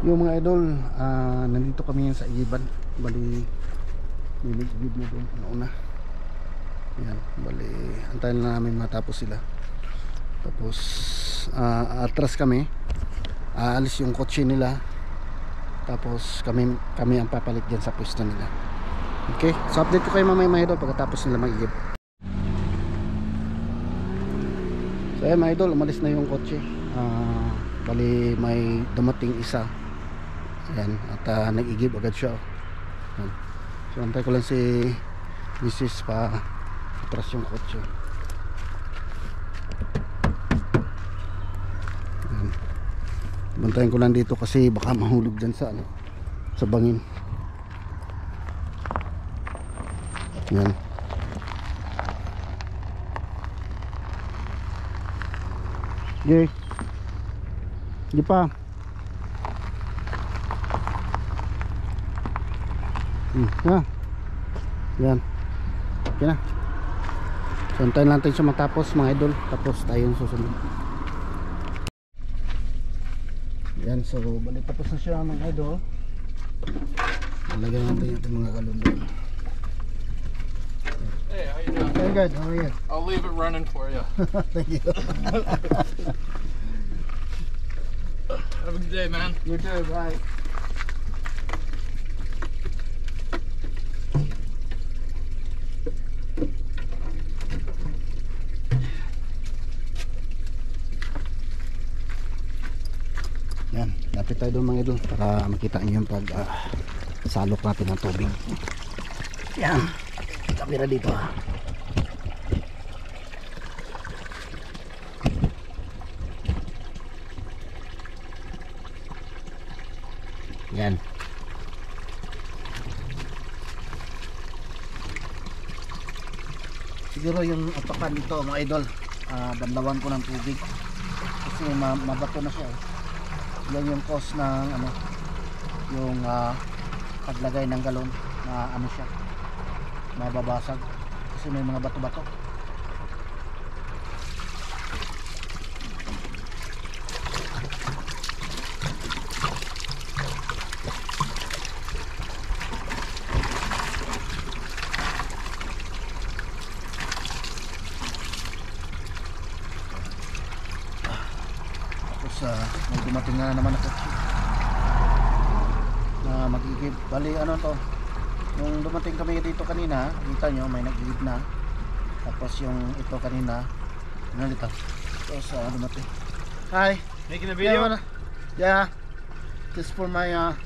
Yung mga idol, nandito kami sa Iban. Bali, may nag-give na doon una. Yan, bali, antayin na namin matapos sila. Tapos, atras kami. Aalis yung kotse nila. Tapos, kami ang papalit dyan sa pwesto nila. Okay, so update ko kayo mamaya mga idol pagkatapos nila mag-give. So ayan mga idol, umalis na yung kotse. Bali, may dumating isa. Ayan, at nag-i-give agad siya. Ayan. So antay ko lang si Mrs. pa atras yung kotse. Ayan. Bantayan ko lang dito kasi baka mahulog dyan sa ano, sa bangin. Ayan. Okay. Di pa. Yan. Okay na. So antayin natin siya matapos mga idol. Tapos tayong susunod. Yan, so balik tapos na siya mga idol. Lagyan natin yung mga galon doon. Hey, how you doing? Very good, how are you? I'll leave it running for you. Thank you. Have a good day, man. You too, bye. Yan, lapit tayo doon mga idol para makita niyo yung pag salok natin ng tubig. Yan, kamera dito Yan. Siguro yung atakan nito mga idol, banlawan ko ng tubig kasi mabato na siya yan yung cause ng ano, yung paglagay ng galon na ano siya, mababasag kasi may mga bato-bato. May dumating na naman ako na mag-igib. Bali ano to, yung dumating kami dito kanina, kita nyo may nag-igib na. Tapos yung ito kanina, ano dito, tapos dumating. Hi, Making a video? Yeah, this is for my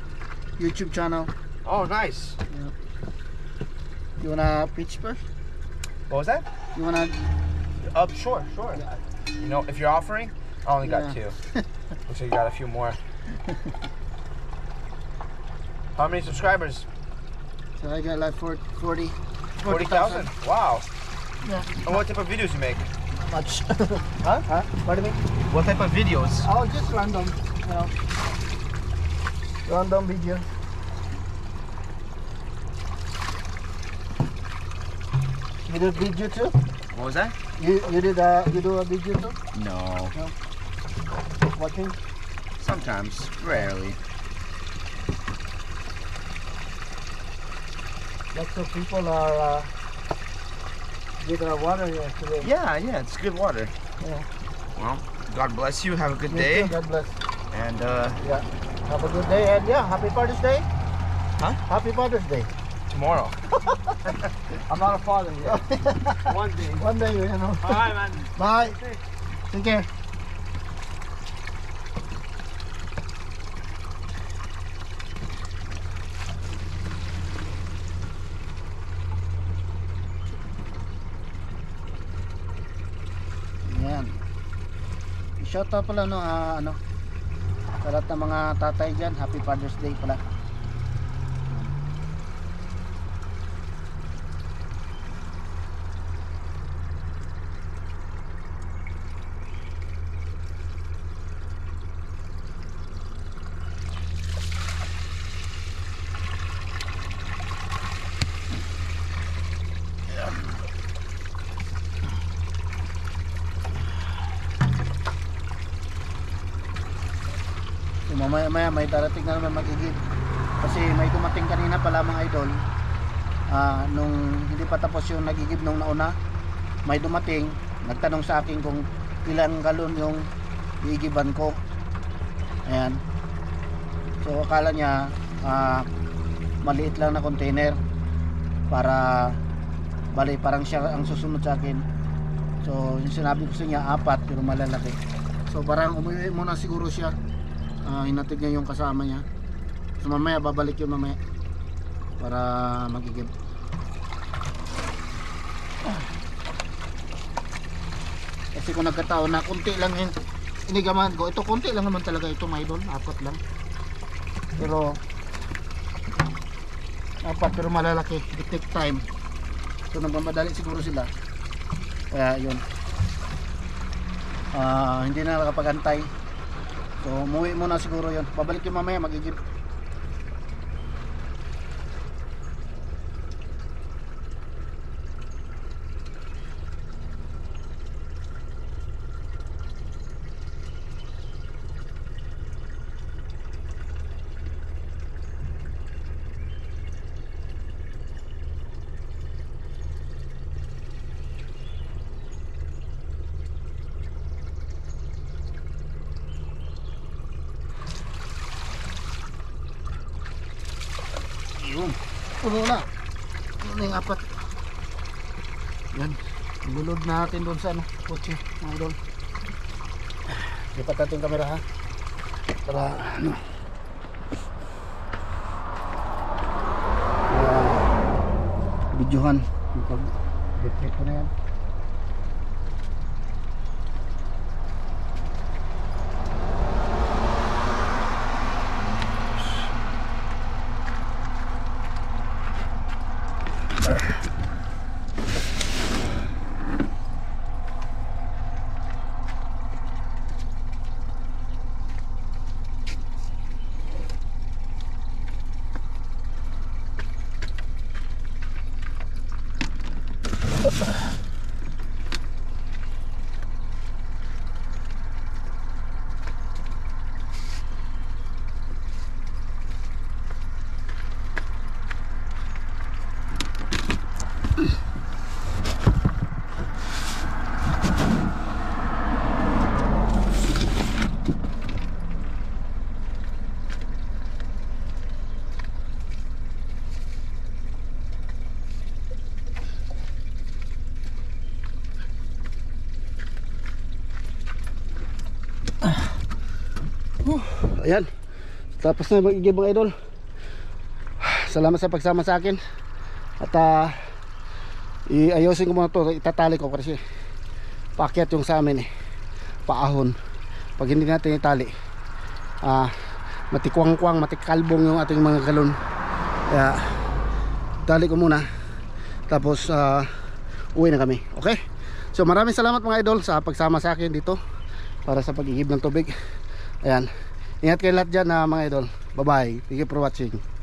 YouTube channel. Oh, nice. Yeah. You wanna pitch first? What was that? You wanna? Sure. You know, if you're offering, I only got two. Looks like you got a few more. How many subscribers? So I got like 40,000. Wow. Yeah. And what type of videos you make? Much. Huh? Pardon me? What type of videos? Oh, just random, you know. Random video. You do video too? What was that? You do a video too? No. No. Watching? Sometimes. Rarely. Lots of people are get our water here today. Yeah, it's good water. Yeah. Well, God bless you. Have a good You day. too, God bless. And Yeah. Have a good day and yeah, happy Father's Day. Huh? Happy Father's Day. tomorrow. I'm not a father yet. One day. One day, you know. Alright, man. Bye. Take care. Yan. Shout out pala no, ano, sa lahat ng mga tatay dyan, Happy Father's Day pala. So mamaya maya may darating na naman mag-igib. Kasi may dumating kanina pala mga idol. Nung hindi pa tapos yung nag-igib nung nauna, may dumating, nagtanong sa akin kung ilang galon yung iigiban ko. Ayan. So akala niya maliit lang na container, para bali parang siya ang susunod sa akin. So yung sinabi ko sa niya 4 pero malalaki. So parang umuwi muna siguro siya. Hinatid niya yung kasama niya. So mamaya babalik yun mamaya para magigib. Kasi kung nagkataon na konti lang yung inigaman ko, ito konti lang naman talaga ito mga idol, 4 lang. Pero 4 pero malalaki, it take time. So nagmamadali siguro sila. Kaya yun, hindi na nakapagantay. So umuwi muna siguro yun. Babalik yung mamaya magigib. Yun, puno na. Puno na yung 4. Yan, gulod natin doon sa kotse mga idol. Lipat natin yung camera ha, para videohan yung pag-detect ko na yan. Ayan, tapos na mag-igib mga idol. Salamat sa pagsama sa akin. At iayusin ko muna to, itatali ko kasi paakyat yung sa amin paahon. Pag hindi natin itali, matikwang-kwang, matikalbong yung ating mga galon. Kaya tali ko muna, tapos uwi na kami. Okay, so maraming salamat mga idol sa pagsama sa akin dito para sa pag-igib ng tubig. Ayan, ingat kayo lahat dyan mga idol. Bye bye, thank you for watching.